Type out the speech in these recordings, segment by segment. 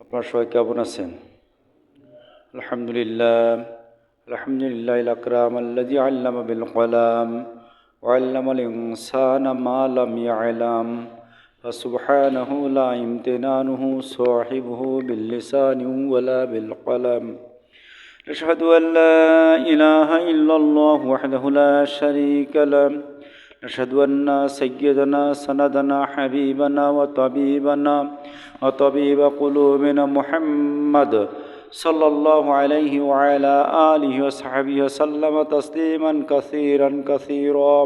আপনারা সবাই কেমন আছেন? আলহামদুলিল্লাহ। আলহামদুলিল্লাহিল আকরাম আল্লাযী আল্লামা বিল কলাম ওয়া আল্লামাল ইনসানা মা লাম ইয়ালাম ফাসুবহানাহু লা ইমতিনানুহু সাহিবুহু বিল লিসানি ওয়ালা বিল কলাম। আশহাদু আল লা ইলাহা ইল্লাল্লাহ ওয়াহদাহু লা শারীকা লাহু نشهد أن سيدنا سندنا حبيبنا وطبيب قلوبنا محمد صلى الله عليه وعلى آله وصحبه وسلم تسليما كثيرا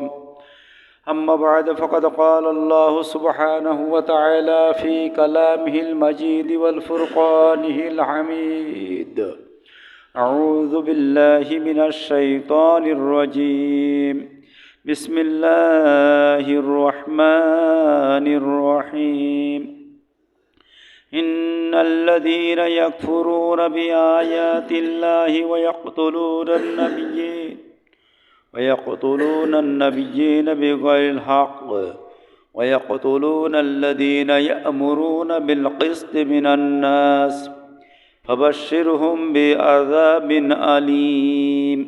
أما بعد فقد قال الله سبحانه وتعالى في كلامه المجيد والفرقانه الحميد. أعوذ بالله من الشيطان الرجيم. بسم الله الرحمن الرحيم. إن الذين يكفرون بآيات الله ويقتلون النبيين بغير الحق ويقتلون الذين يأمرون بالقسط من الناس فبشرهم بعذاب أليم.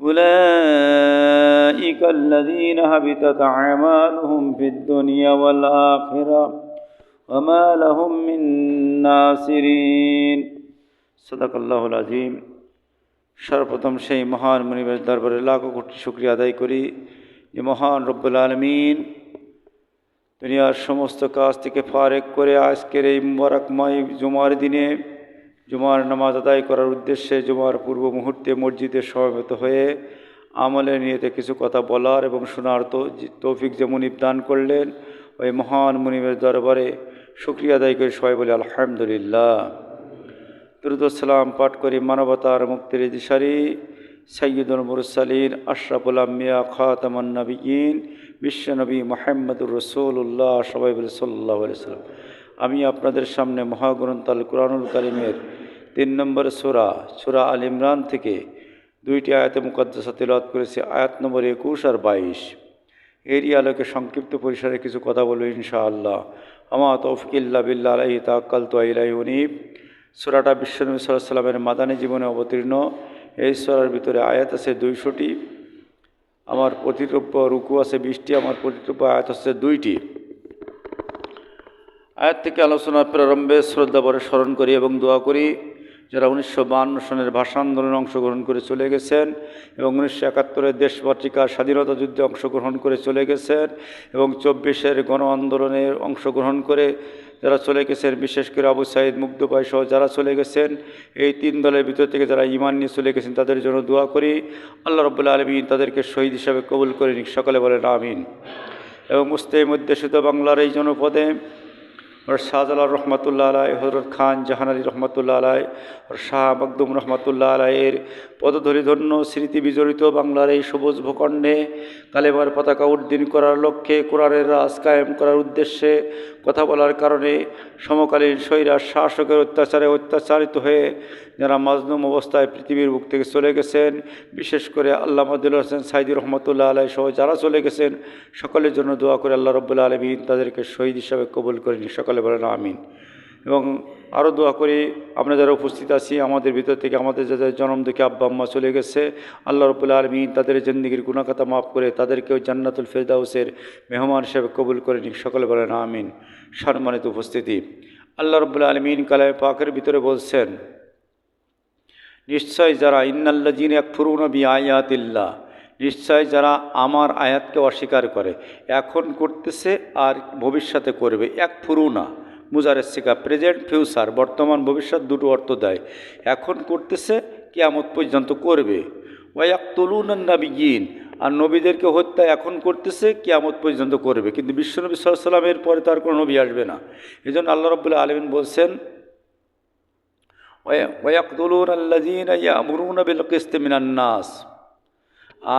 أولئك الذين هبطت أعمالهم في الدنيا والآخرة وما لهم من ناصرين. صدق الله العظيم. সর্বপ্রথম সেই মহান মুনিবের দরবারে লাখো কোটি শুকরিয়া আদায় করি যে মহান রব্বুল আলামিন দুনিয়ার সমস্ত কাজ থেকে ফারেক করে আজকের এই মুবারকময় জুমার দিনে জুমার নামাজ আদায় করার উদ্দেশ্যে জুমার পূর্ব মুহূর্তে মসজিদে সমবেত হয়ে আমলের নিয়তে কিছু কথা বলার এবং শোনার তৌফিক যেমন দান করলেন, ওই মহান মুনিবের দরবারে শুকরিয়া আদায় করে সবাই বলি আলহামদুলিল্লাহ। দুরূদ ও সালাম পাঠ করি মানবতার মুক্তির দিশারি সাইয়্যিদুল মুরসালিন আশরাফুল আম্বিয়া খাতামুন নবিয়্যিন বিশ্বনবী মুহাম্মদুর রাসূলুল্লাহ সবাই বলি সাল্লাল্লাহু আলাইহি ওয়াসাল্লাম। আমি আপনাদের সামনে মহাগ্রন্থ আল কুরআনুল কারীমের 3 নম্বর সূরা আল ইমরান থেকে 2টি আয়াতে মুকাদ্দাসা তিলাওয়াত করেছি, আয়াত নম্বর 21 আর 22। এরই আলোকে সংক্ষিপ্ত পরিসরে কিছু কথা বলব ইনশাআল্লাহ। আমা তৌফিক ইল্লা বিল্লাহ আলাইহি তাওয়াক্কালতু ওয়া ইলাইহি উনীব। সূরাটা বিশ্বনবী সাল্লাল্লাহু আলাইহি ওয়াসাল্লামের মাদানী জীবনে অবতীর্ণ। এই সূরার ভিতরে আয়াত আছে 200টি, আমার প্রতিরূপ রুকু আছে 20টি, আমার প্রতিরূপ আয়াত আছে 2টি। আয়াত থেকে আলোচনার প্রারম্ভে শ্রদ্ধা ভরে স্মরণ করি এবং দোয়া করি যারা 1952 সনের ভাষা আন্দোলনে অংশগ্রহণ করে চলে গেছেন এবং 1971-এর দেশ পত্রিকার স্বাধীনতা যুদ্ধে অংশগ্রহণ করে চলে গেছেন এবং 24-এর গণ আন্দোলনে অংশগ্রহণ করে যারা চলে গেছেন, বিশেষ করে আবু সাঈদ মুগ্ধভাই সহ যারা চলে গেছেন, এই 3 দলের ভিতর থেকে যারা ঈমান নিয়ে চলে গেছেন তাদের জন্য দোয়া করি আল্লাহ রাব্বুল আলামিন তাদেরকে শহীদ হিসাবে কবুল করে নিক, সকলে বলেন আমিন। এবং মুস্তাহিম অধ্যুষিত বাংলার এই জনপদে শাহজালাল রহমতুল্লাহ আলাই, হযরত খান জাহান আলী রহমতুল্লাহ আলাই, শাহ মখদুম রহমতুল্লাহ আলাইয়ের পদধূলি ধন্য স্মৃতি বিজড়িত বাংলার এই সবুজ ভূখণ্ডে কালেমার পতাকা উড্ডীন করার লক্ষ্যে কোরআনের রাজ কায়েম করার উদ্দেশ্যে কথা বলার কারণে সমকালীন স্বৈরাচার শাসকের অত্যাচারে অত্যাচারিত হয়ে যারা মাজলুম অবস্থায় পৃথিবীর বুক থেকে চলে গেছেন, বিশেষ করে আল্লামা দিলওয়ার হোসেন সাঈদী রহমতুল্লাহ আলাই সহ যারা চলে গেছেন, সকলের জন্য দোয়া করে আল্লাহ রাব্বুল আলামিন তাদেরকে শহীদ হিসাবে কবুল করে নিন, সকলে বলেন আমিন। এবং আরও দোয়া করি আমরা যারা উপস্থিত আছি আমাদের ভিতর থেকে আমাদের যাদের জনম দেখে আব্বা আম্মা চলে গেছে, আল্লাহ রাব্বুল আলামিন তাদের জিন্দেগির গুনাহ খাতা মাফ করে তাদেরকেও জান্নাতুল ফেরদাউসের মেহমান হিসেবে কবুল করে নিন, সকলে বলেন আমিন। সম্মানিত উপস্থিতি, আল্লাহ রাব্বুল আলামিন কালামে পাকের ভিতরে বলছেন, নিশ্চয় যারা ইন্নাল্লাযীনা ইয়াকফুরুনা বিআয়াতিল্লাহ, নিশ্চয় যারা আমার আয়াতকে অস্বীকার করে, এখন করতেছে আর ভবিষ্যতে করবে। ইয়াকফুরুনা মুজারের সিগা, প্রেজেন্ট ফিউচার, বর্তমান ভবিষ্যৎ দুটো অর্থ দেয়। এখন করতেছে, কিয়ামত পর্যন্ত করবে। ওয়া ইয়াকতুলুনান নাবিয়্যিন, আর নবীদেরকে হত্যা এখন করতেছে, কিয়ামত পর্যন্ত করবে। কিন্তু বিশ্বনবী সাল্লাল্লাহু আলাইহি ওয়াসাল্লামের পরে তার কোনো নবী আসবে না। এই জন্য আল্লাহ রাব্বুল আলামিন বলছেন, ওয়ায়াকতুলুনা আল্লাযীনা ইয়া'মুরুনা বিল কিসতি মিনান নাস,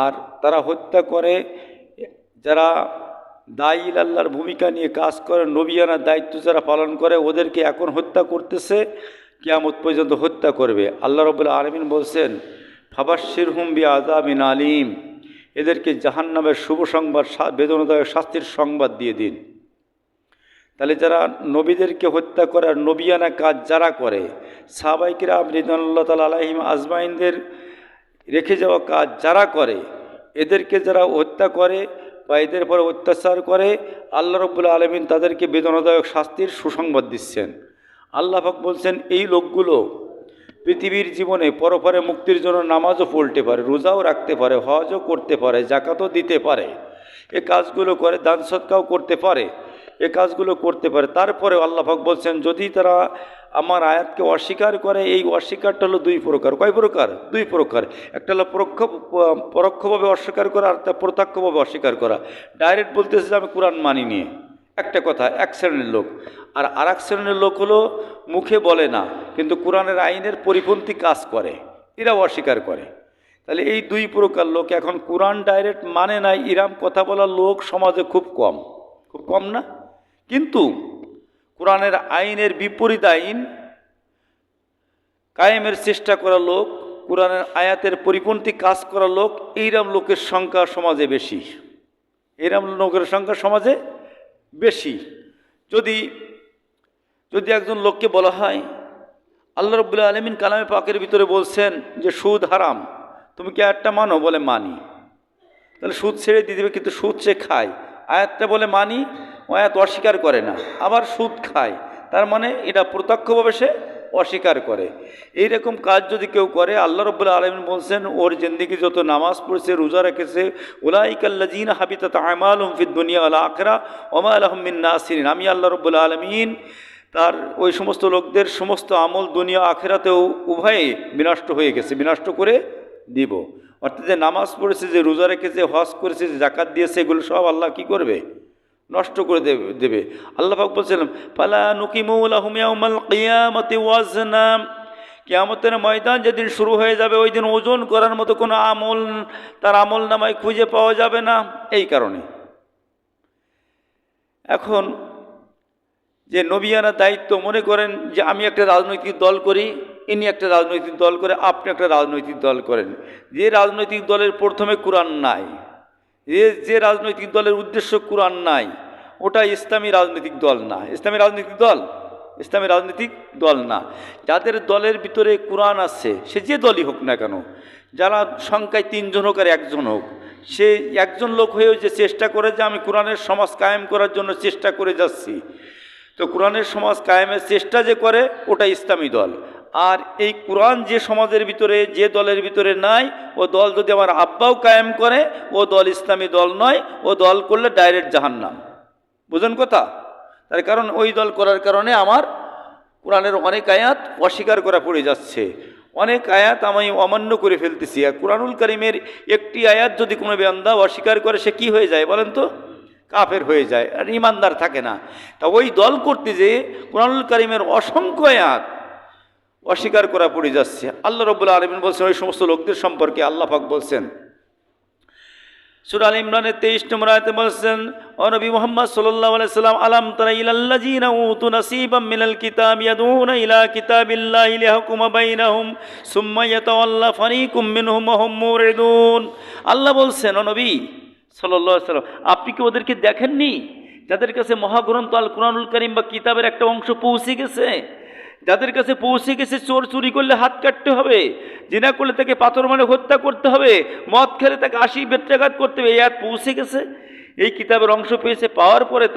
আর তারা হত্যা করে যারা দায়ী আল্লাহর ভূমিকা নিয়ে কাজ করে, নবিয়ানার দায়িত্ব যারা পালন করে, ওদেরকে এখন হত্যা করতেছে, কিয়ামত পর্যন্ত হত্যা করবে। আল্লাহ রাব্বুল আলামিন বলছেন, ফাবাশশিরহুম বিআযাবিন আলীম, এদেরকে জাহান্নামের শুভ সংবাদ, বেদনাদায়ক শাস্তির সংবাদ দিয়ে দিন। তাহলে যারা নবীদেরকে হত্যা করে আর নবিয়ানা কাজ যারা করে, সাহাবায়ে কিরাম রিদওয়ানুল্লাহ তাআলা আলাইহিম আজমাইনদের রেখে যাওয়া কাজ যারা করে, এদেরকে যারা হত্যা করে বা এদের পরে অত্যাচার করে, আল্লাহ রাব্বুল আলামিন তাদেরকে বেদনাদায়ক শাস্তির সুসংবাদ দিচ্ছেন। আল্লাহ পাক বলছেন, এই লোকগুলো পৃথিবীর জীবনে পরপরে মুক্তির জন্য নামাজও পড়তে পারে, রোজাও রাখতে পারে, হজও করতে পারে, জাকাতও দিতে পারে, এ কাজগুলো করে, দান সদকাও করতে পারে, এ কাজগুলো করতে পারে। তারপরে আল্লাহ পাক বলছেন, যদি তারা আমার আয়াতকে অস্বীকার করে, এই অস্বীকারটা হলো দুই প্রকার। কয় প্রকার? দুই প্রকার। একটা হলো পরোক্ষভাবে অস্বীকার করা, আর তা প্রত্যক্ষভাবে অস্বীকার করা। ডাইরেক্ট বলতেছে যে আমি কোরআন মানি নিয়ে, একটা কথা, এক শ্রেণীর লোক। আর আরেক শ্রেণীর লোক হলো মুখে বলে না কিন্তু কোরআনের আইনের পরিপন্থী কাজ করে, এরাও অস্বীকার করে। তাহলে এই দুই প্রকার লোক, এখন কোরআন ডাইরেক্ট মানে না ইরাম কথা বলার লোক সমাজে খুব কম, খুব কম না? কিন্তু কোরআনের আইনের বিপরীত আইন কায়েমের চেষ্টা করা লোক, কোরআনের আয়াতের পরিপন্থী কাজ করা লোক, এইরকম লোকের সংখ্যা সমাজে বেশি, এরকম লোকের সংখ্যা সমাজে বেশি। যদি একজন লোককে বলা হয় আল্লাহ রাব্বুল আলামিন কালামে পাকের ভিতরে বলছেন যে সুদ হারাম, তুমি কি আয়াতটা মানো? বলে মানি। তাহলে সুদ ছেড়ে দিয়ে দেবে, কিন্তু সুদ সে খায়। আয়াতটা বলে মানি, আয়াত অস্বীকার করে না, আবার সুদ খায়, তার মানে এটা প্রত্যক্ষভাবে সে অস্বীকার করে। এইরকম কাজ যদি কেউ করে, আল্লাহ রাব্বুল আলামিন বলছেন ওর জিন্দেগি যত নামাজ পড়েছে, রোজা রেখেছে, উলাইকাল্লাযীনা হাবিতাত আমালুহুম ফিদ দুনিয়া ওয়াল আখিরাহ ওয়া মা লাহুম মিন নাসিরিন, আমি আল্লাহ রাব্বুল আলামিন তার ওই সমস্ত লোকদের সমস্ত আমল দুনিয়া আখিরাতেও উভয়ে বিনষ্ট হয়ে গেছে, বিনষ্ট করে দিব। অর্থাৎ যে নামাজ পড়েছে, যে রোজা রেখেছে, হজ করেছে, যে জাকাত দিয়েছে, এগুলো সব আল্লাহ কি করবে? নষ্ট করে দেবে। আল্লাহ পাক বলছিলেন, ফালা নুকিমু লাহুম ইয়াউমাল কিয়ামাতি ওয়াজনা, কিয়ামতের ময়দান যেদিন শুরু হয়ে যাবে, ওই দিন ওজন করার মতো কোনো আমল তার আমল নামায় খুঁজে পাওয়া যাবে না। এই কারণে এখন যে নবিয়ানা দায়িত্ব, মনে করেন যে আমি একটা রাজনৈতিক দল করি, ইনি একটা রাজনৈতিক দল করে, আপনি একটা রাজনৈতিক দল করেন। যে রাজনৈতিক দলের প্রথমে কোরআন নাই, যে রাজনৈতিক দলের উদ্দেশ্য কোরআন নাই, ওটা ইসলামী রাজনৈতিক দল না। ইসলামী রাজনৈতিক দল না। যাদের দলের ভিতরে কোরআন আছে, সে যে দলই হোক না কেন, যারা সংখ্যায় 3 জন হোক আর 1 জন হোক, সে একজন লোক হয়েও যে চেষ্টা করে যে আমি কোরআনের সমাজ কায়েম করার জন্য চেষ্টা করে যাচ্ছি, তো কোরআনের সমাজ কায়েমের চেষ্টা যে করে, ওটা ইসলামী দল। আর এই কোরআন যে সমাজের ভিতরে, যে দলের ভিতরে নাই, ও দল যদি আমার আব্বাও কায়েম করে, ও দল ইসলামী দল নয়, ও দল করলে ডাইরেক্ট জাহান্নাম। বুঝেন কথা? তার কারণ ওই দল করার কারণে আমার কোরআনের অনেক আয়াত অস্বীকার করা পড়ে যাচ্ছে, অনেক আয়াত আমি অমান্য করে ফেলতেছি। আর কোরআনুল কারীমের একটি আয়াত যদি কোনো বান্দা অস্বীকার করে, সে কি হয়ে যায় বলেন তো? কাফের হয়ে যায়, আর ইমানদার থাকে না। তা ওই দল করতে যে কোরআনুল কারীমের অসংখ্য আয়াত অস্বীকার করা পড়ে যাচ্ছে। আল্লাহ রাব্বুল আলামিন বলছেন ওই সমস্ত লোকদের সম্পর্কে, আল্লাহ পাক বলছেন সূরা আল ইমরানের 23 নম্বর আয়াতে বলছেন, ও নবী মুহাম্মদ সাল্লাল্লাহু আলাইহি সাল্লাম, আলাম তারা ইলাল্লাযীনা উতু নাসীবাম মিনাল কিতাব ইয়াদুনা ইলা কিতাবিল্লাহি লিয়াহকুমা বাইনাহুম সুম্মা ইয়াতাওয়াল্লা ফারীকুম মিনহুম ওয়া হুম মুরিদুন। আল্লাহ বলছেন, ও নবী সাল্লাল্লাহু আলাইহি সাল্লাম, আপনি কি ওদেরকে দেখেননি যাদের কাছে মহাগ্রন্থ আল কোরআনুল কারীম বা কিতাবের একটা অংশ পৌঁছে গেছে? যাদের কাছে পৌঁছে গেছে, চোর চুরি করলে হাত কাটতে হবে, জিনা করলে তাকে পাথর মানে হত্যা করতে হবে, মদ খেলে তাকে 80 বেত্রাঘাত করতে হবে, এই আয়াত পৌঁছে গেছে, এই কিতাবের অংশ পেয়েছে। পাওয়ার পরে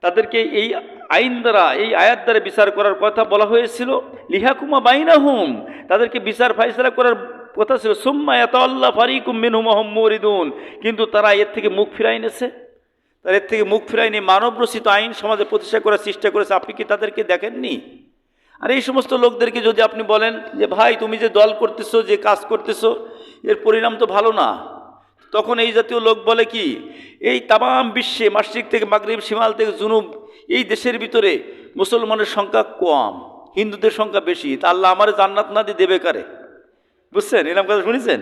তাদেরকে এই আইন দ্বারা, এই আয়াত দ্বারা বিচার করার কথা বলা হয়েছিল। লিহাকুমা বাইনাহুম, তাদেরকে বিচার ফাইসলা করার কথা ছিল। সুম্মা ইয়াতাওয়াল্লা ফারীকুম মিনহুম ওয়া হুম মুরিদুন, কিন্তু তারা এর থেকে মুখ ফিরাই নিয়েছে। তারা এর থেকে মুখ ফিরাই নিয়ে মানব রচিত আইন সমাজে প্রতিষ্ঠা করার চেষ্টা করেছে। আপনি কি তাদেরকে দেখেননি? আর এই সমস্ত লোকদেরকে যদি আপনি বলেন যে ভাই তুমি যে দল করতেছো, যে কাজ করতেছো, এর পরিণাম তো ভালো না, তখন এই জাতীয় লোক বলে কি, এই তামাম বিশ্বে মাশরিক থেকে মাগরিব, শিমাল থেকে জুনুব, এই দেশের ভিতরে মুসলমানের সংখ্যা কম, হিন্দুদের সংখ্যা বেশি, তা আল্লাহ আমার জান্নাত না দিয়ে দেবে কারে? বুঝছেন? এরকম কথা শুনেছেন?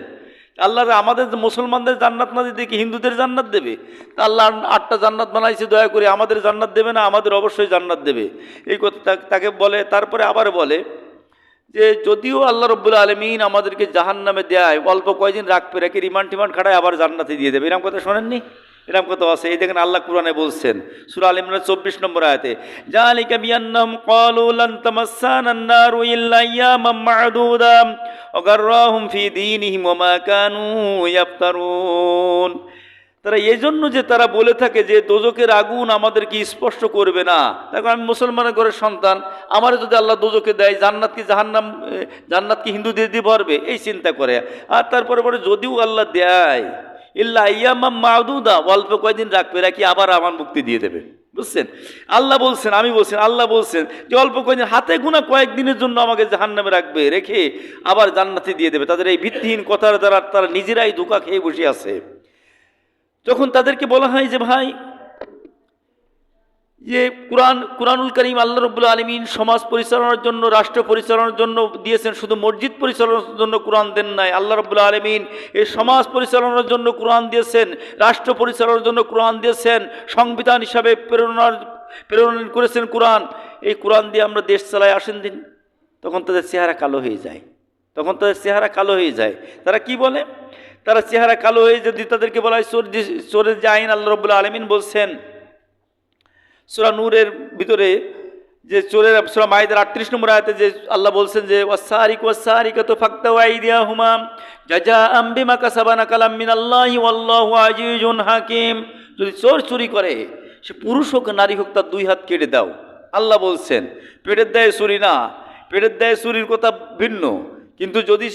আল্লাহ আমাদের মুসলমানদের জান্নাত না দিয়ে কি হিন্দুদের জান্নাত দেবে? তা আল্লাহ 8টা জান্নাত বানাইছে, দয়া করে আমাদের জান্নাত দেবে না? আমাদের অবশ্যই জান্নাত দেবে। এই কথা তাকে বলে। তারপরে আবার বলে যে যদিও আল্লাহ রাব্বুল আলামিন আমাদেরকে জাহান্নামে দেয়, অল্প কয়দিন রাখবে, রেখে রিমান্ড টিমান্ড খাটায় আবার জান্নাতে দিয়ে দেবে। এরকম কথা শোনেননি? এরকম কত আছে। এই দেখেন আল্লাহ কুরআনে বলছেন সূরা আল ইমরান 24 নম্বর আয়াতে, যালিকা বিআন্নাহুম ক্বালু লান তামাসসানান নারু ইল্লা আইয়ামান মা'দুদা ওয়া গাররাহুম ফি দীনিহিম ওয়া মা কানু ইয়াফতারুন। তারা এই জন্য যে তারা বলে থাকে যে দোজকের আগুন আমাদেরকে স্পর্শ করবে না, দেখো আমি মুসলমানের ঘরের সন্তান, আমার যদি আল্লাহ দোজকে দেয়, জান্নাত কি জাহান্নাম, জান্নাত কি হিন্দু দিয়ে দিতে পারবে, এই চিন্তা করে। আর তারপরে পরে যদিও আল্লাহ দেয়, ইল্লা আইয়ামাম মা'দুদা, অল্প কয়েকদিন রাখবে, রাখি আবার আমার মুক্তি দিয়ে দেবে। বুঝছেন? আল্লাহ বলছেন, আমি বলছেন, আল্লাহ বলছেন যে অল্প কয়েকদিন, হাতে গোনা কয়েকদিনের জন্য আমাকে জাহান্নামে রাখবে, রেখে আবার জান্নাতে দিয়ে দেবে। তাদের এই ভিত্তিহীন কথার দ্বারা তারা নিজেরাই ধোঁকা খেয়ে বসে আছে। যখন তাদেরকে বলা হয় যে ভাই, যে কুরআনুল কারীম আল্লাহ রাব্বুল আলামিন সমাজ পরিচালনার জন্য, রাষ্ট্র পরিচালনার জন্য দিয়েছেন, শুধু মসজিদ পরিচালনার জন্য কোরআন দেন নাই। আল্লাহ রাব্বুল আলামিন এই সমাজ পরিচালনার জন্য কোরআন দিয়েছেন, রাষ্ট্র পরিচালনার জন্য কোরআন দিয়েছেন, সংবিধান হিসাবে প্রেরণ করেছেন কোরআন। এই কোরআন দিয়ে আমরা দেশ চালাই আসেন দিন, তখন তাদের চেহারা কালো হয়ে যায়, তখন তাদের চেহারা কালো হয়ে যায়। তারা কি বলে? তারা চেহারা কালো হয়ে, যদি তাদেরকে বলা হয় চোরের যে আইন আল্লাহ রাব্বুল আলামিন বলছেন সূরা নূরের ভিতরে, যে চোরের, সূরা মাইদার 38 নম্বর আয়াতে যে আল্লাহ বলছেন যে ওয়াসারিকু ওয়াসারিকাতু ফাকতাউ আইদিয়াহুমা জাযাআম বিমা কাসাবা নাকালাম মিনাল্লাহি ওয়াল্লাহু আজিজুন হাকিম। যদি চোর চুরি করে, সে পুরুষ হোক নারী হোক, তার 2 হাত কেটে দাও। আল্লাহ বলছেন পেটের দায়ে চুরি না, পেটের দায়ে চুরির কথা ভিন্ন, কিন্তু যদি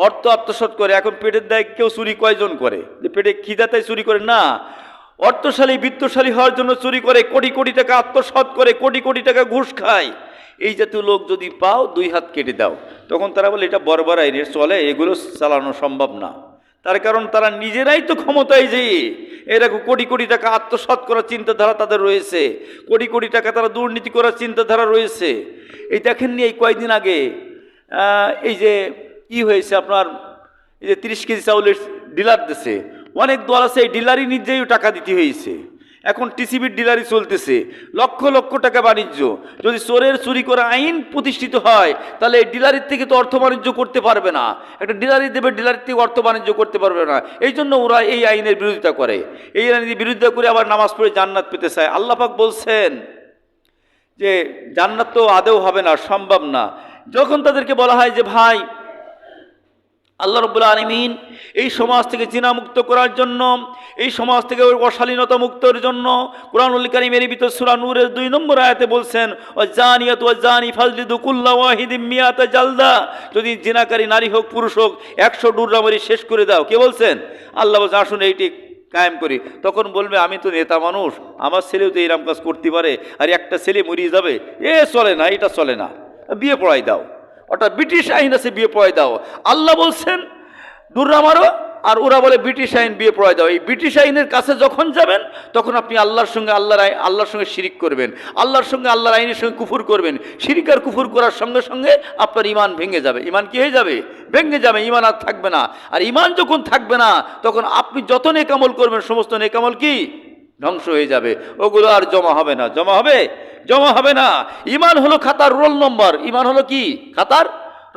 অর্থ আত্মসাৎ করে, এখন পেটের দায়ে কেউ চুরি কয়জন করে? যে পেটে খিদাতে চুরি করে না, অর্থশালী বিত্তশালী হওয়ার জন্য চুরি করে, কোটি কোটি টাকা আত্মসাৎ করে, কোটি কোটি টাকা ঘুষ খায়। এই জাতীয় লোক যদি পাও, 2 হাত কেটে দাও। তখন তারা বলে এটা বর্বর আইন, চলে, এগুলো চালানো সম্ভব না। তার কারণ তারা নিজেরাই তো ক্ষমতায়, যে এরকম কোটি কোটি টাকা আত্মসাৎ করার চিন্তাধারা তাদের রয়েছে, কোটি কোটি টাকা তারা দুর্নীতি করার চিন্তাধারা রয়েছে। এই দেখেননি এই কয়েকদিন আগে এই যে কি হয়েছে আপনার, এই যে 30 কেজি চাউলের ডিলার দিছে, অনেক দল আছে এই ডিলারই নিজেই টাকা দিতে হয়েছে। এখন টিসিবির ডিলারই চলতেছে, লক্ষ লক্ষ টাকা বাণিজ্য। যদি চোরের চুরি করা আইন প্রতিষ্ঠিত হয়, তাহলে এই ডিলারির থেকে তো অর্থ বাণিজ্য করতে পারবে না, একটা ডিলারি দেবে, ডিলারির থেকে অর্থ বাণিজ্য করতে পারবে না। এই জন্য ওরা এই আইনের বিরোধিতা করে, এই আইনের বিরোধিতা করে আবার নামাজ পড়ে জান্নাত পেতে চায়। আল্লাহ পাক বলছেন যে জান্নাত তো আদৌ হবে না, সম্ভব না। যখন তাদেরকে বলা হয় যে ভাই, আল্লাহ রাব্বুল আলামিন এই সমাজ থেকে জিনা মুক্ত করার জন্য, এই সমাজ থেকে অশালীনতা মুক্তের জন্য কুরআনুল কারীমের ভিতর সূরা নূরের 2 নম্বর আয়াতে বলছেন ওয়াজানিয়াতু ওয়াজানি ফাজলিদু কুল্লা ওয়াহিদিম মিয়াতা জালদা। যদি জিনাকারী নারী হোক পুরুষ হোক, 100 ডুররা মারি শেষ করে দাও। কে বলছেন? আল্লাহ বলছেন আসুন এইটি কায়েম করি। তখন বলবে আমি তো নেতা মানুষ, আমার ছেলেও তো এরকম কাজ করতে পারে, আর একটা ছেলে মরিয়ে যাবে, এ চলে না, এটা চলে না, বিয়ে পড়াই দাও। অর্থাৎ ব্রিটিশ আইন আছে, বিয়ে পড়াই দাও। আল্লাহ বলছেন দুর্রা মারো, আর ওরা বলে ব্রিটিশ আইন, বিয়ে পড়াই দাও। এই ব্রিটিশ আইনের কাছে যখন যাবেন, তখন আপনি আল্লাহর সঙ্গে আল্লাহর সঙ্গে শিরিক করবেন, আল্লাহর সঙ্গে আল্লাহর আইনের সঙ্গে কুফর করবেন। শিরিক আর কুফর করার সঙ্গে সঙ্গে আপনার ইমান ভেঙে যাবে। ইমান কি হয়ে যাবে? ভেঙে যাবে, ইমান আর থাকবে না। আর ইমান যখন থাকবে না, তখন আপনি যত নেকামল করবেন, সমস্ত নেকামল কি ধ্বংস হয়ে যাবে, ওগুলো আর জমা হবে না। জমা হবে? জমা হবে না। ইমান হলো খাতার রোল নম্বর। ইমান হলো কি? খাতার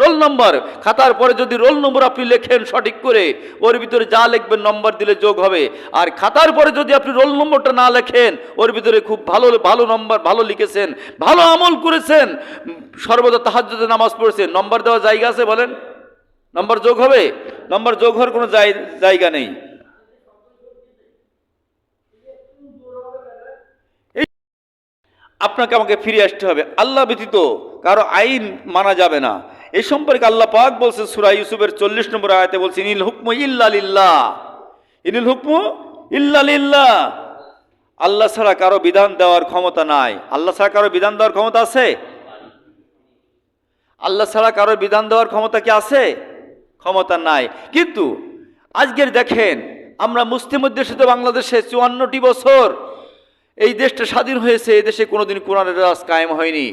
রোল নম্বর। খাতার পরে যদি রোল নম্বর আপনি লেখেন সঠিক করে, ওর ভিতরে যা লিখবেন নম্বর দিলে যোগ হবে। আর খাতার পরে যদি আপনি রোল নম্বরটা না লেখেন, ওর ভিতরে খুব ভালো ভালো নম্বর, ভালো লিখেছেন, ভালো আমল করেছেন, সর্বদা তাহাজ্জুদের নামাজ পড়েছেন, নম্বর দেওয়ার জায়গা আছে? বলেন, নম্বর যোগ হবে? নম্বর যোগ হওয়ার কোনো জায়গা নেই। আপনাকে আমাকে ফিরে আসতে হবে, আল্লাহ ব্যতীত কারো আইন মানা যাবে না। এই সম্পর্কে আল্লাহ পাক বলছেন সূরা ইউসুফের 40 নম্বর আয়াতে বলছেন ইনিল হুকমু ইল্লা লিল্লাহ, ইনিল হুকমু ইল্লা লিল্লাহ। আল্লাহ ছাড়া কারো বিধান দেওয়ার ক্ষমতা নাই। আল্লাহ ছাড়া কারো বিধান দেওয়ার ক্ষমতা আছে? আল্লাহ ছাড়া কারো বিধান দেওয়ার ক্ষমতা কি আছে? ক্ষমতা নাই। কিন্তু আজকের দেখেন, আমরা মুসলিম দেশে, বাংলাদেশে 54টি বছর এই দেশটা স্বাধীন হয়েছে, এই দেশে কোনোদিন কোরআনের রাজ কায়েম হয়নি।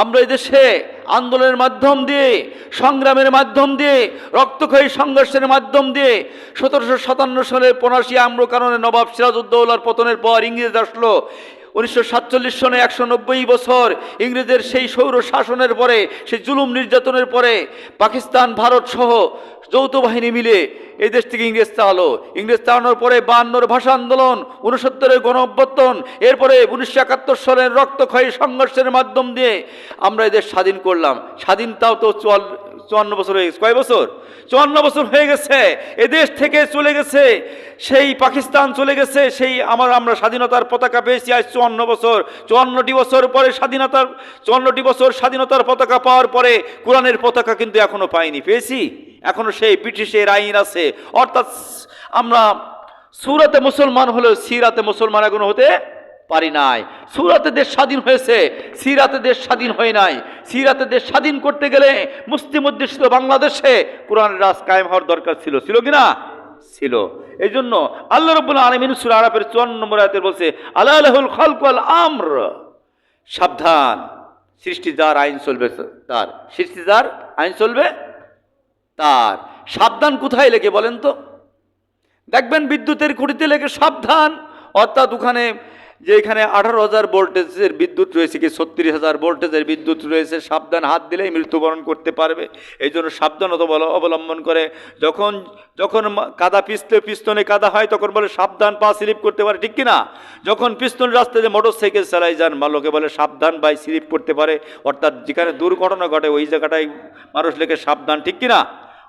আমরা এই দেশে আন্দোলনের মাধ্যম দিয়ে, সংগ্রামের মাধ্যম দিয়ে, রক্তক্ষয়ী সংঘর্ষের মাধ্যম দিয়ে 1757 সালের 15 আম্রকাননে নবাব সিরাজউদ্দৌলার পতনের পর ইংরেজ আসলো। 1947 সনে 190 বছর ইংরেজের সেই সৌর শাসনের পরে, সেই জুলুম নির্যাতনের পরে পাকিস্তান, ভারত সহ যৌথ বাহিনী মিলে এই দেশ থেকে ইংরেজ তাড়ালো। ইংরেজ তাড়ানোর পরে 52 ভাষা আন্দোলন, 69 গণ অভ্যুত্থান, এরপরে 1971 সালের রক্তক্ষয়ী সংঘর্ষের মাধ্যম দিয়ে আমরা এদের স্বাধীন করলাম। স্বাধীনতাও তো 54 বছর হয়ে গেছে। কয় বছর? 54 বছর হয়ে গেছে। এদেশ থেকে চলে গেছে সেই পাকিস্তান, চলে গেছে সেই আমরা স্বাধীনতার পতাকা পেয়েছি আজ 54 বছর। 54টি বছর পরে 54টি বছর স্বাধীনতার পতাকা পাওয়ার পরে কোরআনের পতাকা কিন্তু এখনো পাইনি। পেয়েছি? এখনো সেই ব্রিটিশের আইন আছে। অর্থাৎ আমরা সুরাতে মুসলমান হলেও সিরাতে মুসলমান এখনো হতে পারি নাই। সুরাতে দেশ স্বাধীন হয়েছে, সিরাতে দেশ স্বাধীন হয় নাই। সিরাতে দেশ স্বাধীন করতে গেলে মুসলিম অধ্যুষিত বাংলাদেশে কোরআনের রাজ কায়েম হওয়ার দরকার ছিল। ছিল কিনা? ছিল। এই জন্য আল্লাহ রাব্বুল আলামিন সূরা আরাফের 54 নম্বর আয়াতে বলছে, আলা লাহুল খালক ওয়াল আমর, সাবধান, সৃষ্টি যার আইন চলবে তার, সৃষ্টি যার আইন চলবে তার। সাবধান কোথায় লেগে বলেন তো? দেখবেন বিদ্যুতের খুঁটিতে লেগে সাবধান। অর্থাৎ ওখানে যে এখানে 18,000 ভোল্টেজের বিদ্যুৎ রয়েছে, কি 36,000 ভোল্টেজের বিদ্যুৎ রয়েছে, সাবধান, হাত দিলেই মৃত্যুবরণ করতে পারবে। এই জন্য সাবধানতা অবলম্বন করে। যখন কাদা পিস্তনে কাদা হয় তখন বলে সাবধান, পা স্লিপ করতে পারে, ঠিক কিনা? যখন পিস্তন রাস্তায় যে মোটর সাইকেল চালাই যান, লোকে বলে সাবধান ভাই, স্লিপ করতে পারে। অর্থাৎ যেখানে দুর্ঘটনা ঘটে ওই জায়গাটায় মানুষ লেগে সাবধান, ঠিক কিনা?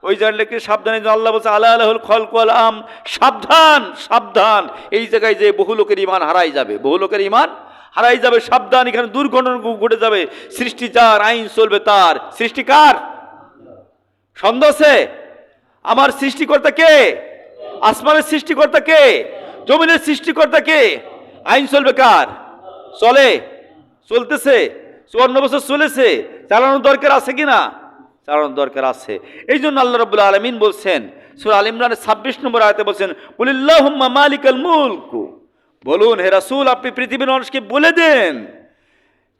ওই জায়গায় লেগে সাবধান। আল্লাহ বলছে আলা লাহুল খালক ওয়াল আমর, সাবধান সাবধান। এই জায়গায় যে বহু লোকের ঈমান হারাই যাবে, বহু লোকের ঈমান হারাই যাবে। সাবধান, এখানে দুর্ঘটনা ঘটে যাবে। সৃষ্টি যার, আইন চলবে তার। সৃষ্টি কার? সন্দেহ আছে? আমার সৃষ্টিকর্তা কে? আসমানের সৃষ্টিকর্তা কে? জমিনের সৃষ্টিকর্তা কে? আইন চলবে কার? চলতেছে। 54 বছর চলেছে, চালানোর দরকার আছে কিনা? চালানোর দরকার আছে। এই জন্য আল্লাহ রাব্বুল আলামিন বলছেন সূরা আল ইমরানের 26 নম্বর আয়াতে বলছেন, কুলিল্লাহুম্মা মালিকাল মুলক, বলুন হে রাসূল আপনি পৃথিবীর মানুষকে বলে দেন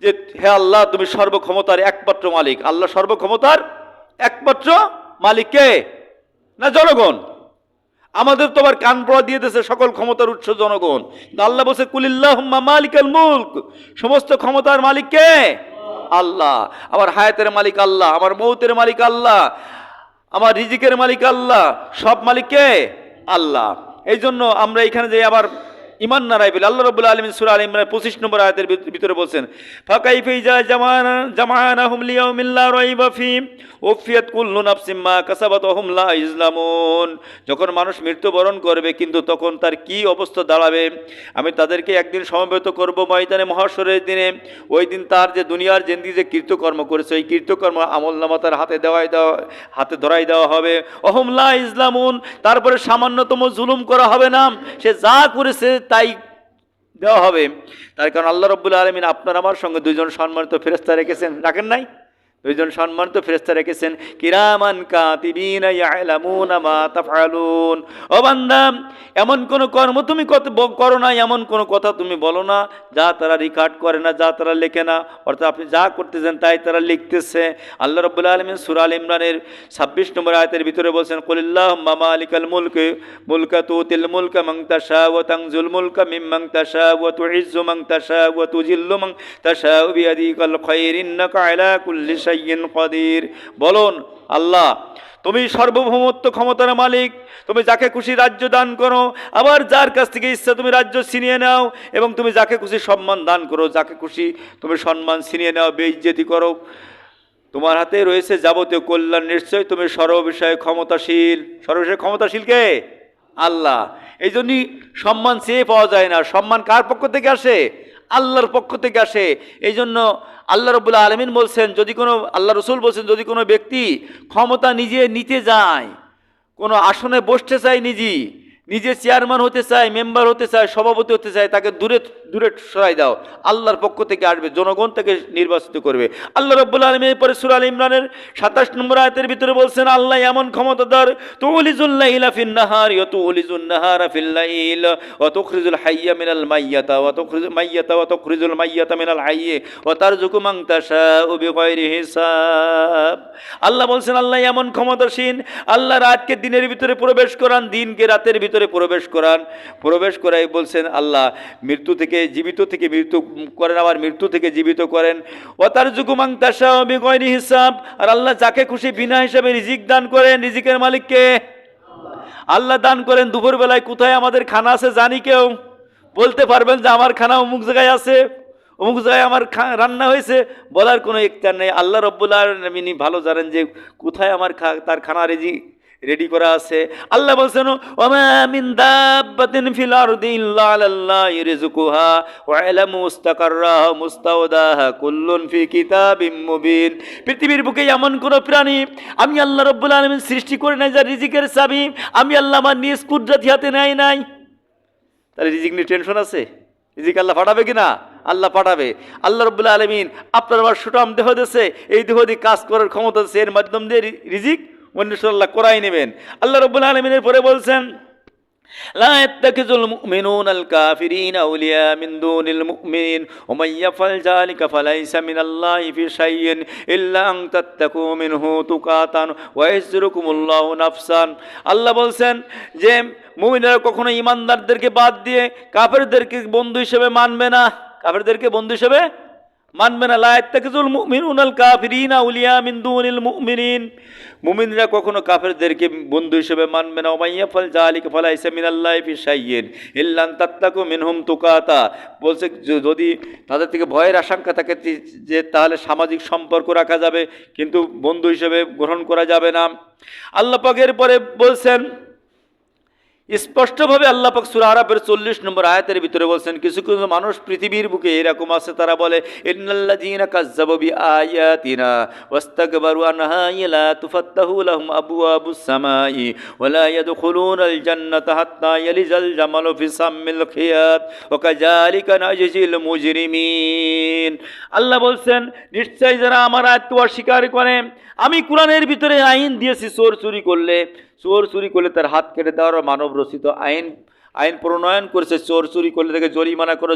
যে হে আল্লাহ তুমি সর্বক্ষমতার একমাত্র মালিক। আল্লাহ সর্বক্ষমতার একমাত্র মালিক কে? না জনগণ? আমাদের তো আবার কান পড়া দিয়ে দিয়েছে সকল ক্ষমতার উৎস জনগণ। আল্লাহ বলছে কুলিল্লাহুম্মা মালিকাল মুলক, সমস্ত ক্ষমতার মালিক কে? আল্লাহ। আমার হায়াতের মালিক আল্লাহ, আমার মৌতের মালিক আল্লাহ, আমার রিজিকের মালিক আল্লাহ, সব মালিক কে? আল্লাহ। এই জন্য আমরা এখানে যে আবার ইমান নারাই বলে আল্লাহ রাব্বুল আলামিন সূরা আল ইমরান 25 নম্বর আয়াতের ভিতরে বলছেন, ফাকাইফা ইজা জামানাহুম লিয়াউমিন লা রাইবা ফি ওয়াফিয়াত কুল্লু নাফসিম মা কাসাবাত ওয়া হুম লা ইজলামুন। যখন মানুষ মৃত্যুবরণ করবে কিন্তু তখন তার কি অবস্থা দাঁড়াবে? আমি তাদেরকে একদিন সমবেত করব ময়দানে মহাশরের দিনে। ওই দিন তার যে দুনিয়ার জিন্দি যে কৃতকর্ম করেছে ওই কৃতকর্ম আমলনামা তার হাতে ধরাই দেওয়া হবে। ওয়া হুম লা ইজলামুন, তারপরে সামান্যতম জুলুম করা হবে না, সে যা করেছে তাই দেওয়া হবে। তার কারণ আল্লাহ রাব্বুল আলামিন আপনার আমার সঙ্গে দুইজন সম্মানিত ফেরেশতা রেখেছেন, রাখেন নাই? দুইজন সম্মানিত ফেরেশতা রেখেছেন, কিরামান কাতিবিনা ইয়ালামুনা মা তাফআলুন। ও বান্দা, এমন কোন কর্ম তুমি করো না, এমন কোন কথা তুমি বলো না যা তারা রেকর্ড করে না, যা তারা লেখে না। অর্থাৎ আপনি যা করতেছেন তাই তারা লিখতেছে। আল্লাহ রাব্বুল আলামিন সূরা আল ইমরানের 26 নম্বর আয়াতের ভিতরে বলেন, কুলিল্লাহুম্মা মালিকাল মুলকা তুতিল মুলকা মান তাশা ওয়া তানজুল মুলকা মিম্মান তাশা ওয়া তুইজ্জু মান তাশা ওয়া তুজিল্লু মান তাশা বিয়াদিকাল খায়র ইন্নাকা আলা কুল্লি শাইইন কাদির। বলুন আল্লাহ তুমি সার্বভৌমত্ব ক্ষমতার মালিক, তুমি যাকে খুশি রাজ্য দান করো, আবার যার কাছ থেকে ইচ্ছা তুমি রাজ্য ছিনিয়ে নাও, এবং তুমি যাকে খুশি সম্মান দান করো, যাকে খুশি তুমি সম্মান ছিনিয়ে নাও, বেইজ্জতি করো। তোমার হাতে রয়েছে যাবতীয় কল্যাণ, নিশ্চয় তুমি সর্ববিষয়ে ক্ষমতাশীল। সর্ববিষয়ে ক্ষমতাশীল কে? আল্লাহ। এই জন্যই সম্মান চেয়ে পাওয়া যায় না, সম্মান কার পক্ষ থেকে আসে? আল্লাহর পক্ষ থেকে আসে। এই জন্য আল্লাহ রাব্বুল আলামিন বলছেন, যদি কোনো আল্লাহ রসুল বলছেন যদি কোনো ব্যক্তি ক্ষমতা নিজে নিতে যায়, কোনো আসনে বসতে চায়, নিজে চেয়ারম্যান হতে চায়, মেম্বার হতে চায়, সভাপতি হতে চায়, তাকে দূরে দূরে সরাই দাও। আল্লাহর পক্ষ থেকে আসবে, জনগণ তাকে নির্বাচিত করবে। আল্লাহ রাব্বুল আলামিন পরে সূরা আল ইমরানের 27 নম্বর আয়াতের ভিতরে বলছেন, আল্লাহ এমন ক্ষমতাধর, তুলিজুল লাইলা ফিন নাহার ওয়া তুলিজুন নাহারা ফিল লাইল ওয়া তুখরিজুল হাইয়া মিনাল মাইয়াতা ওয়া তুখরিজুল মাইয়াতা ওয়া তুখরিজুল মাইয়াতা মিনাল হাইয়্যি ওয়া তারযুকু মান তাশাউ বিগাইরি হিসাব। আল্লাহ বলছেন আল্লাহ এমন ক্ষমতাসীন, আল্লাহ রাতকে দিনের ভিতরে প্রবেশ করান, দিনকে রাতের ভিতরে ভিতরে প্রবেশ করান, প্রবেশ করাই বলছেন আল্লাহ মৃত্যু থেকে জীবিত থেকে মৃত্যু করেন, আবার মৃত্যু থেকে জীবিত করেন। ওয়াতারযুকু মান তাশাউ বিগয়রি হিসাব, আর আল্লাহ যাকে খুশি বিনা হিসাবে রিজিক দান করেন। রিজিকের মালিককে আল্লাহ দান করেন। দুপুরবেলায় কোথায় আমাদের খানা আছে জানি কেউ বলতে পারবেন যে আমার খানা অমুক জায়গায় আছে, অমুক জায়গায় আমার রান্না হয়েছে? বলার কোনো ইখতিয়ার নেই। আল্লাহ রাব্বুল আলামিন ভালো জানেন যে কোথায় আমার তার খানা রেডি করা আছে। আল্লাহ বলছেন ওয়ামা মিন দাব্বাতিন ফিল আরদি ইল্লা আলাল্লাহি রিজকুহা ওয়া ইয়ালামু মুস্তাকাররাহা মুস্তাওদাহা কুল্লুন ফি কিতাবিম মুবিন। পৃথিবীর বুকে এমন কোন প্রাণী আমি আল্লাহ রাব্বুল আলামিন সৃষ্টি করে নাই যার রিজিকের চাবি আমি আল্লাহ আমার নিজ কুদরতি হাতে নাই। তাহলে রিজিক নিয়ে টেনশন আছে? রিজিক আল্লাহ পাঠাবে কিনা? আল্লাহ পাঠাবে। আল্লাহ রাব্বুল আলামিন আপনার আমার সুঠাম দেহ দিয়েছে, এই দেহ দিয়ে কাজ করার ক্ষমতা আছে, এর মাধ্যম দিয়ে রিজিক আল্লাহ করাই নেবেন। আল্লাহ রাব্বুল আলামিনের পরে বলছেন লা ইয়াত্তাখিযুল মুমিনুনাল কাফিরিনা আউলিয়া মিন দুনিল মুমিনিন ওয়া মান ইয়াফআল যালিকা ফালাইসা মিনাল্লাহি ফি শাইইন ইল্লা আন তাত্তাকু মিনহু তুকাতান ওয়া ইয়াজরুকুমুল্লাহু নাফসান। আল্লাহ বলছেন যে মুমিনরা কখনো ঈমানদারদেরকে বাদ দিয়ে কাফেরদেরকে বন্ধু হিসেবে মানবে না, কাফেরদেরকে বন্ধু হিসেবে মানবে না। লা ইয়াত্তাখিযুল মুমিনুনাল কাফিরিনা আউলিয়া মিন দুনিল মুমিনিন, মুমিনরা কখনো কাফেরদেরকে বন্ধু হিসেবে মানবে না। ওয়া মান ইয়াফআল যালিকা ফালাইসা মিনাল্লাহি ফি শাইইন ইল্লা আন তাত্তাকু মিনহুম তুকাতা, বলছে যদি তাদের থেকে ভয়ের আশঙ্কা থাকে যে তাহলে সামাজিক সম্পর্ক রাখা যাবে, কিন্তু বন্ধু হিসেবে গ্রহণ করা যাবে না। আল্লাহ পাক এর পরে বলছেন স্পষ্টভাবে, আল্লাহ পাক সূরা আরাফের 40 নম্বর আয়াতের ভিতরে বলছেন কিছু কিছু মানুষ পৃথিবীর বুকে এরকম আছে, তারা বলে ইন্নাল্লাযীনা কাযযাবু বিআয়াতিনা ওয়াস্তাকবারু আনহা লা তুফাত্তাহু লাহুম আবওয়াবুস সামাই ওয়া লা ইয়াদখুলুনাল জান্নাতা হাত্তা ইয়ালিজাল জামালু ফি সাম্মিল খিয়াত ওয়া কাযালিকা নাজজিল মুজরিমিন। আল্লাহ বলছেন নিশ্চয় যারা আমার আয়াতকে অস্বীকার করে, আমি কোরআনের ভিতরে আইন দিয়েছি চোর চুরি করলে তার হাত কেটে দেওয়ার মানব রচিত আইন প্রণয়ন করেছে। চোর চুরি করলে তাকে জরিমানা করে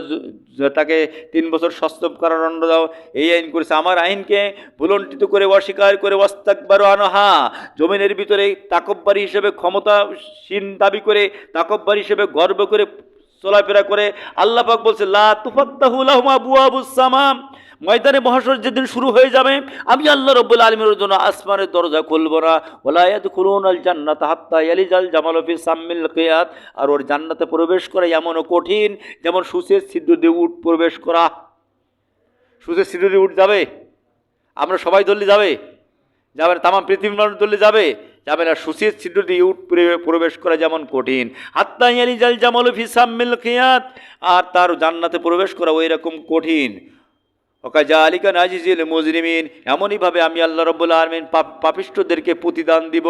তাকে 3 বছর সশ্রম কারাদণ্ড দাও, এই আইন করেছে। আমার আইনকে ভুলণ্ঠিত করে অস্বীকার করে ওয়াস্তাকবারু আনহা, জমিনের ভিতরে তাকব্বরি হিসেবে ক্ষমতাসীন দাবি করে, তাকব্বরি হিসেবে গর্ব করে চলাফেরা করে। আল্লাহ পাক বলছে লা তুফাত্তাহু লাহুম আবওয়াবুস সামা, ময়দানে মহাশর যেদিন শুরু হয়ে যাবে আমি আল্লাহ রাব্বুল আলামিনের জন্য আসমানের দরজা খুলব না। ওয়ালা ইয়াদখুলুনাল জান্নাতা হাত্তা ইয়ালিজাল জামালু ফি সাম্মিল কিয়াত, আর ওর জান্নাতে প্রবেশ করা এমনও কঠিন যেমন সূচের ছিদ্র দিয়ে উট প্রবেশ করা। সূচের ছিদ্র দিয়ে উট যাবে? আমরা সবাই ধরলে যাবে না, তামাম পৃথিবীর মানুষ ধরলে যাবে না। সূচের ছিদ্র দিয়ে উট প্রবেশ করা যেমন কঠিন, হাত্তা ইয়ালিজাল জামালু ফি সাম্মিল কিয়াত, আর তার জান্নাতে প্রবেশ করা ওই রকম কঠিন। ওয়াকাযালিকা নাজিজিল মুজরিমিন, এমনইভাবে আমি আল্লাহ রাব্বুল আলামিন পাপিষ্ঠদেরকে প্রতিদান দিব।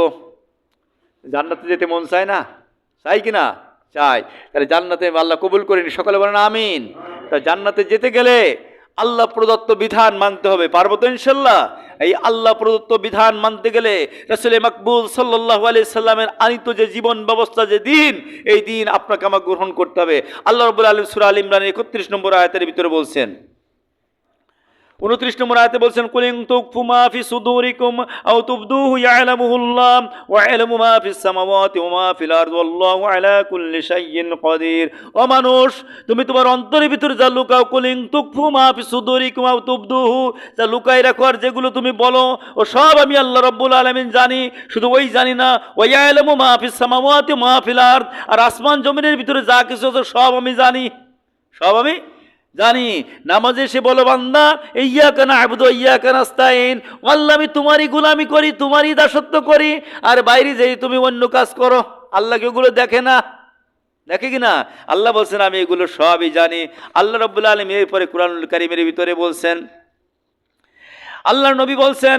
জান্নাতে যেতে মন চায় না? চাই কি না? চাই। তাহলে জান্নাতে আল্লাহ কবুল করেনি, সকলে বলেন আমিন। তা জান্নাতে যেতে গেলে আল্লাহ প্রদত্ত বিধান মানতে হবে, পারবো তো ইনশাল্লাহ? এই আল্লাহ প্রদত্ত বিধান মানতে গেলে রাসূল মাকবুল সাল্লাল্লাহু আলাইহি সাল্লামের আনিত যে জীবন ব্যবস্থা, যে দিন, এই দিন আপনাকে আমাকে গ্রহণ করতে হবে। আল্লাহ রাব্বুল আলামিন সূরা আল ইমরানের 31 নম্বর আয়াতের ভিতরে বলছেন, 29 নম্বর আয়াতে বলছেন কুল ইন তুকফু মা ফি সুদুরিকুম আও তুবদুহু ইয়ালামুহুল্লাহ ওয়া ইয়ালামু মা ফিস সামাওয়াতি ওয়া মা ফিল আরদি ওয়াল্লাহু আলা কুল্লি শাইইন কাদির। ও মানুষ, তুমি তোমার অন্তরের ভিতরে যা লুকাও, কুল ইন তুকফু মা ফি সুদুরিকুম আও তুবদুহু, যা লুকাই রাখো আর যেগুলো তুমি বলো, ও সব আমি আল্লাহ রাব্বুল আলামিন জানি। শুধু ওই জানি না, ওয়া ইয়ালামু মা ফিস সামাওয়াতি ওয়া মা ফিল আরদ, আর আসমান জমিনের ভিতরে যা কিছু আছে সব আমি জানি, সব আমি জানি। নামাজে এসে বলো বান্দা ইয়্যাকা না'বুদু ওয়া ইয়্যাকা নাস্তাঈন, আল্লাহ আমি তোমারই গোলামি করি, তোমারই দাসত্ব করি। আর বাইরে যেই তুমি অন্য কাজ করো, আল্লাহ কি ওগুলো দেখে না? দেখে কি না? আল্লাহ বলছেন আমি এগুলো সবই জানি। আল্লাহ রাব্বুল আলামিন এরপরে কুরআনুল কারীমের ভিতরে বলছেন, আল্লাহর নবী বলছেন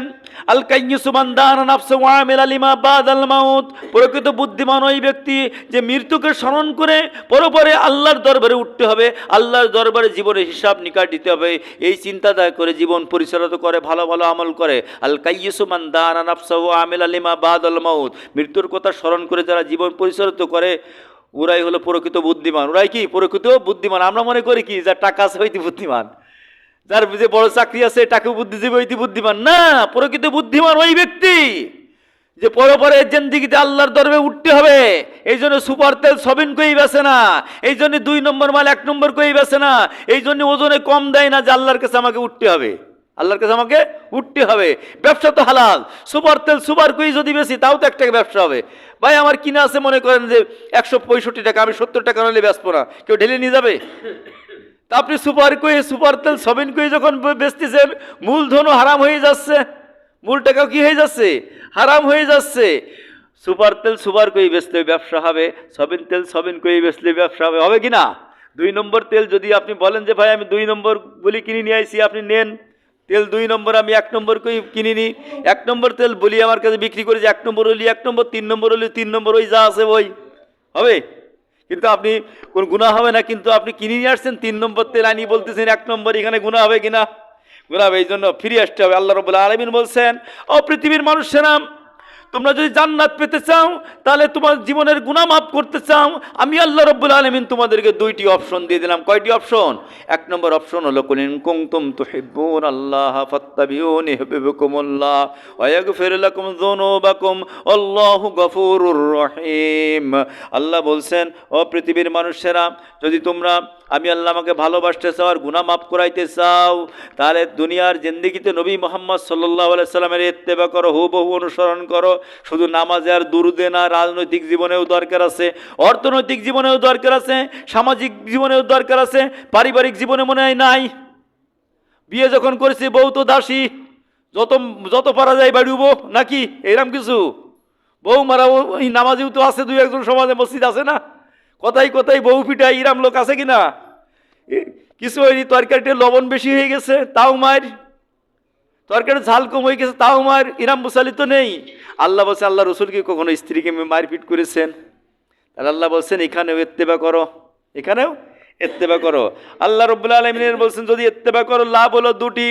আল কাইয়্যিসু মান দানা নাফসু ওয়া আমিলা লিমা বাদাল মাউত, প্রকৃত বুদ্ধিমান ওই ব্যক্তি যে মৃত্যুকে স্মরণ করে পরপরে আল্লাহর দরবারে উঠতে হবে, আল্লাহর দরবারে জীবনের হিসাব নিকাশ দিতে হবে, এই চিন্তাটা করে জীবন পরিচালিত করে, ভালো ভালো আমল করে। আল কাইয়্যিসু মান দানা নাফসু ওয়া আমিলা লিমা বাদাল মাউত, মৃত্যুর কথা স্মরণ করে যারা জীবন পরিচালিত করে ওরাই হলো প্রকৃত বুদ্ধিমান। ওরাই কি প্রকৃত বুদ্ধিমান? আমরা মনে করি কি যার টাকা আছে হইতে বুদ্ধিমান, যার যে বড় চাকরি আছে টাকা বুদ্ধিজীবী হইতে বুদ্ধিমান না। প্রকৃত বুদ্ধিমান ওই ব্যক্তি যে পরে জিন্দিগিতে আল্লাহর দরবারে উঠতে হবে, এই জন্য সুপার তেল সবিন কই বেছে না, এই জন্য 2 নম্বর মাল 1 নম্বর কই বেছে না, এই জন্য ওজনে কম দেয় না যে আল্লাহর কাছে আমাকে উঠতে হবে, আল্লাহর কাছে আমাকে উঠতে হবে। ব্যবসা তো হালাল, সুপার তেল সুপার কই যদি বেশি তাও তো একটা ব্যবসা হবে। ভাই আমার কিনা আছে মনে করেন যে 165 টাকা, আমি 70 টাকা হলে বেচবো না, কেউ ঢেলে নিয়ে যাবে? তা আপনি সুপার কই সুপার তেল সবিন কই যখন বেচতেছেন, মূলধনও হারাম হয়ে যাচ্ছে, মূল টাকাও কি হয়ে যাচ্ছে? হারাম হয়ে যাচ্ছে। সুপার তেল সুপার কই বেচলে ব্যবসা হবে, সবিন তেল সবিন কই বেচলে ব্যবসা হবে, হবে কি না? 2 নম্বর তেল যদি আপনি বলেন যে ভাই আমি 2 নম্বর বলি কিনে নিয়ে আইছি, আপনি নেন তেল 2 নম্বর, আমি 1 নম্বর কই কিনে নিই, 1 নম্বর তেল বলি আমার কাছে বিক্রি করে যে 1 নম্বর হলি 1 নম্বর, 3 নম্বর হলি 3 নম্বর, ওই যা আছে ওই হবে, কিন্তু আপনি কোন গুনাহ হবে না। কিন্তু আপনি কিনে নিয়ে আসছেন 3 নম্বর তেল, আনি বলতেছেন 1 নম্বর, এখানে গুনাহ হবে কিনা? গুনাহ হবে। এই জন্য ফিরে আসতে হবে। আল্লাহ রাব্বুল আলামিন বলছেন, ও পৃথিবীর মানুষেরা, তোমরা যদি জান্নাত পেতে চাও, তাহলে তোমার জীবনের গুনাহ মাফ করতে চাও, আমি আল্লাহ রাব্বুল আলামিন তোমাদেরকে 2টি অপশন দিয়ে দিলাম। কয়টি অপশন? 1 নম্বর অপশন হলো কুল ইন কুনতুম তুহিব্বুন আল্লাহ ফাত্তাবিউনি ইউহিব্বুকুমুল্লাহ ওয়া ইয়াগফির লাকুম যুনুবাকুম আল্লাহু গফুরুর রহিম। আল্লাহ বলছেন, ও পৃথিবীর মানুষেরা, যদি তোমরা আমি আল্লাহ আমাকে ভালোবাসতে চাও আর গুনাহ মাফ করাইতে চাও, তাহলে দুনিয়ার জিন্দেগিতে নবী মুহাম্মদ সাল্লাল্লাহু আলাইহি সাল্লামের ইত্তেবা করো, হুবহু অনুসরণ করো। শুধু নামাজে আর দুরুদে না, রাজনৈতিক জীবনেও দরকার আছে, অর্থনৈতিক জীবনেও দরকার আছে, সামাজিক জীবনেও দরকার আছে, পারিবারিক জীবনে মনে হয় নাই। বিয়ে যখন করেছি বউ তো দাসী, যত যত পারা যায় বাড়িব নাকি, এরকম কিছু? বউ মারা ওই নামাজিও তো আছে, 2-1 জন সমাজে মসজিদ আছে না, কথাই কথাই বউ পিটাই, ইরাম লোক আছে কিনা? কিছু হয়নি, তরকারিতে লবণ বেশি হয়ে গেছে তাও মার, তরকারি ঝাল কম হয়ে গেছে তাও মার, ইরাম মুসালি তো নেই। আল্লাহ বলছে, আল্লাহ রসুল কি কখনো স্ত্রীকে মারপিট করেছেন? তাহলে আল্লাহ বলছেন এখানেও ইত্তেবা করো, এখানেও ইত্তেবা করো। আল্লাহ রাব্বুল আলামিন বলছেন, যদি ইত্তেবা করো লাভ হলো 2টি,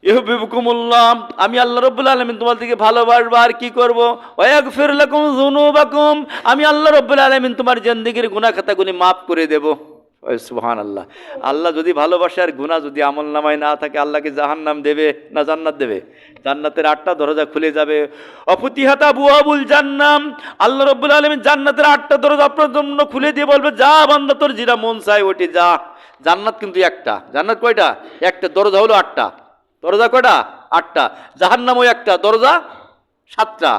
ইউহিব্বুকুমুল্লাহ, আমি আল্লাহ রাব্বুল আলামিন তোমাদেরকে ভালোবাসবো, আর কি করব? ওয়া ইয়াগফির লাকুম যুনুবাকুম, আমি আল্লাহ রাব্বুল আলামিন তোমার জিন্দেগীর গুনাহ খাতাগুলি মাফ করে দেব। সুবহানাল্লাহ। আল্লাহ যদি ভালোবাসে আর গুনাহ যদি আমলনামায় না থাকে, আল্লাহকে জাহান্নাম দেবে না জান্নাত দেবে? জান্নাতের 8টা দরজা খুলে যাবে। অফুতিহাত আবওয়াবুল জান্নাম, আল্লাহ রাব্বুল আলামিন জান্নাতের 8টা দরজা আপনার জন্য খুলে দিয়ে বলবে, যা বান্দা তোর যেটা মন চায় ওটি যা। জান্নাত কিন্তু একটা, জান্নাত কয়টা? একটা, দরজা হলো 8টা। দরজা কয়টা? 8টা। জাহান্নামও একটা, দরজা 7টা।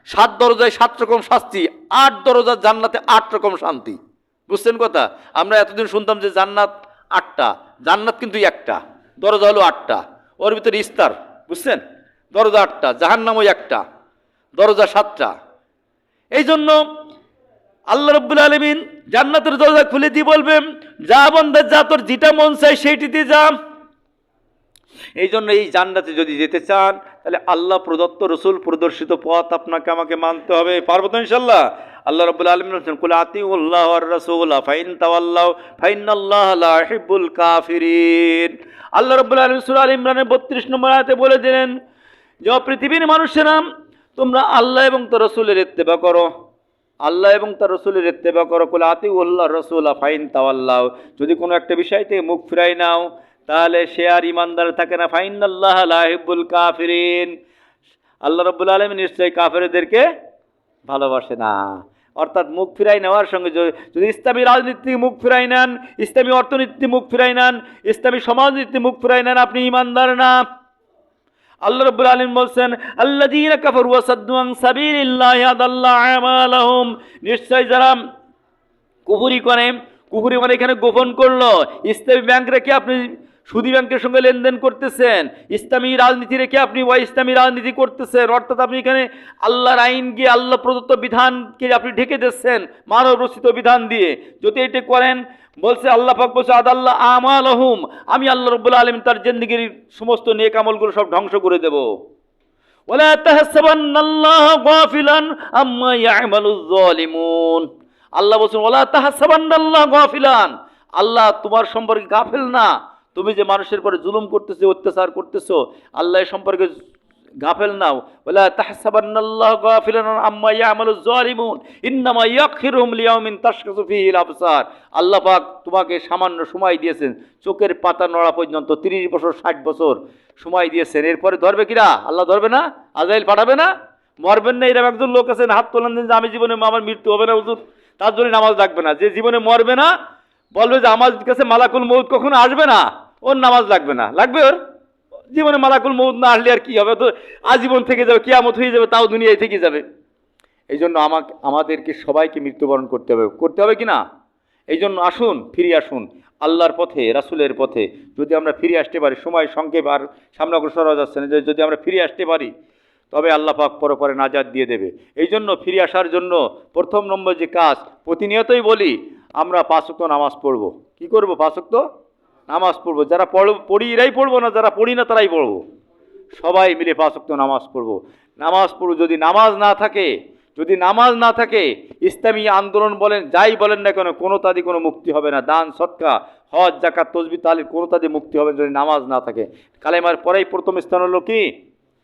7 দরজায় 7 রকম শাস্তি, 8 দরজা জান্নাতে 8 রকম শান্তি। বুঝছেন কথা? আমরা এতদিন শুনতাম যে জান্নাত 8টা, জান্নাত কিন্তু একটা, দরজা হলো 8টা, ওর ভিতরে ইস্তার, বুঝছেন? দরজা 8টা, জাহান্নামও একটা, দরজা 7টা। এই জন্য আল্লাহ রাব্বুল আলামিন জান্নাতের দরজা খুলে দিয়ে বলবেন, যা বান্দা যা, তোর যেটা মন চায় সেইটিতে যা। এই জন্য এই জান্নাতে যদি যেতে চান, তাহলে আল্লাহ প্রদত্ত রসুল প্রদর্শিত পথ আপনাকে আমাকে মানতে হবে। পারবো তো ইনশাল্লাহ? আল্লাহ রাব্বুল আলামিন বলেন, কুল আতিউল্লাহ ওয়ার রাসূল ফাইন তাওয়াল্লাউ ফাইনাল্লাহা লা ইউহিব্বুল কাফিরিন। আল্লাহ রাব্বুল আলামিন সূরা আল ইমরানের 32 নম্বর আয়াতে বলে দিলেন যে, পৃথিবীর মানুষেরা, তোমরা আল্লাহ এবং তার রাসূলের ইত্তেবা করো, আল্লাহ এবং তার রাসূলের ইত্তেবা করো। কুল আতিউল্লাহ রাসূল ফাইন তাওয়াল্লাউ, যদি কোনো একটা বিষয় থেকে মুখ ফিরাই নাও, তাহলে সে আর ইমানদার থাকে না। ফাইনাল্লাহা লা ইউহিব্বুল কাফিরিন, আল্লাহ রাব্বুল আলামিন নিশ্চয়ই কাফেরদেরকে ভালোবাসে না। অর্থাৎ মুখ ফিরাই নেওয়ার সঙ্গে যদি ইসলামী রাজনীতি মুখ ফিরাই নেন, ইসলামী অর্থনীতি মুখ ফিরাই নেন, ইসলামী সমাজনীতি মুখ ফিরাই নেন, আপনি ইমানদার না। আল্লাহ রাব্বুল আলামিন বলছেন, আল্লাযীনা কাফারু ওয়া সাদ্দু আন সাবিলিল্লাহি আদাল্লা আমালাহুম, নিশ্চয় যারা কুফরি করে, কুফরি মানে এখানে গোপন করলো, ইসলামী ব্যাংক রেখে আপনি সুদী ব্যাংকের সঙ্গে লেনদেন করতেছেন, ইসলামী রাজনীতি রেখে আপনি ইসলামী রাজনীতি করতেছেন, অর্থাৎ আপনি এখানে আল্লাহর আইন গিয়ে আল্লাহ প্রদত্ত বিধানকে আপনি ঢেকে দিচ্ছেন মানব রচিত বিধান দিয়ে। যদি এটা করেন, বলছে আল্লাহ পাক বলছে, আদাল্লাহ আমালাহুম, আমি আল্লাহ রাব্বুল আলামিন তার জিন্দেগীর সমস্ত নেক আমলগুলো সব ধ্বংস করে দেব। ওয়ালা তাহসাবান্নাল্লাহা গাফিলান আম্মা ইয়ামালুয যালিমুন, আল্লাহ বলছেন, ওয়ালা তাহসাবান্নাল্লাহা গাফিলান, আল্লাহ তোমার সম্পর্কে গাফিল না। তুমি যে মানুষের পরে জুলুম করতেছো, অত্যাচার করতেছো, আল্লাহ সম্পর্কে গাফিল নাও। ওয়ালা তাহসাবান্নাল্লাহা গাফিলান আম্মা ইয়ামালুয যালিমুন ইন্নামা ইয়াখিরুহুম লিয়াউমিন তাশখাসু ফীহিল আবসার, আল্লাহ পাক তোমাকে সামান্য সময় দিয়েছেন, চোখের পাতা নড়া পর্যন্ত 30 বছর 60 বছর সময় দিয়েছেন। এরপরে ধরবে কিরা? আল্লাহ ধরবে না? আজরাইল পাঠাবে না? মরবেন না এরকম একজন লোক আছেন, হাত তোলেন যে আমি জীবনে আমার মৃত্যু হবে না হুজুর, তার জন্য নামাজ লাগবে না। যে জীবনে মরবে না, বলবে যে আমার কাছে মালাকুল মউত কখনো আসবে না, ওর নামাজ লাগবে না। লাগবে ওর? জীবনে মালাকুল মউত না আসলে আর কি হবে, তো আজীবন থেকে যাবে, কিয়ামত হয়ে যাবে, তাও দুনিয়ায় থেকে যাবে। এই জন্য আমাদেরকে সবাইকে মৃত্যুবরণ করতে হবে কি না? এই জন্য আসুন, ফিরে আসুন আল্লাহর পথে, রাসূলের পথে। যদি আমরা ফিরে আসতে পারি, সময় সংক্ষেপ আর সামনে অগ্রসর হওয়া যাচ্ছে না, যদি আমরা ফিরে আসতে পারি তবে আল্লাহ পাক পরপরে নাজাত দিয়ে দেবে। এই জন্য ফিরে আসার জন্য প্রথম নম্বর যে কাজ, প্রতিনিয়তই বলি আমরা 5 ওয়াক্ত নামাজ পড়ব। কি করব? 5 ওয়াক্ত নামাজ পড়ব। যারা পড়ি এরাই পড়বো না, যারা পড়ি না তারাই পড়বো। সবাই মিলে 5 ওয়াক্ত নামাজ পড়ব। নামাজ পড়ব। যদি নামাজ না থাকে ইসলামী আন্দোলন বলেন, যাই বলেন না কেন, কোনো তাদের কোনো মুক্তি হবে না। দান, সদকা, হজ, যাকাত, তসবিহ, তাহলিল, কোনো তাদের মুক্তি হবে না যদি নামাজ না থাকে। কালেমার পরেই প্রথম স্থান হলো কি?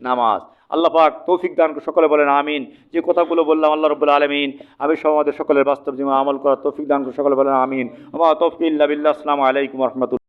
নামাজ। আল্লাহ পাক তৌফিক দান করে সকলে বলেন আমিন। যে কথাগুলো বললাম আল্লাহ রাব্বুল আলামিন আমি সহ আমাদের সকলের বাস্তব জীবনে আমল করার তৌফিক দান করে সকলে বলেন আমিন। ওয়া মা তাওফীক ইল্লা বিল্লাহ। আসসালামু আলাইকুম ওয়া রাহমাতুল্লাহ।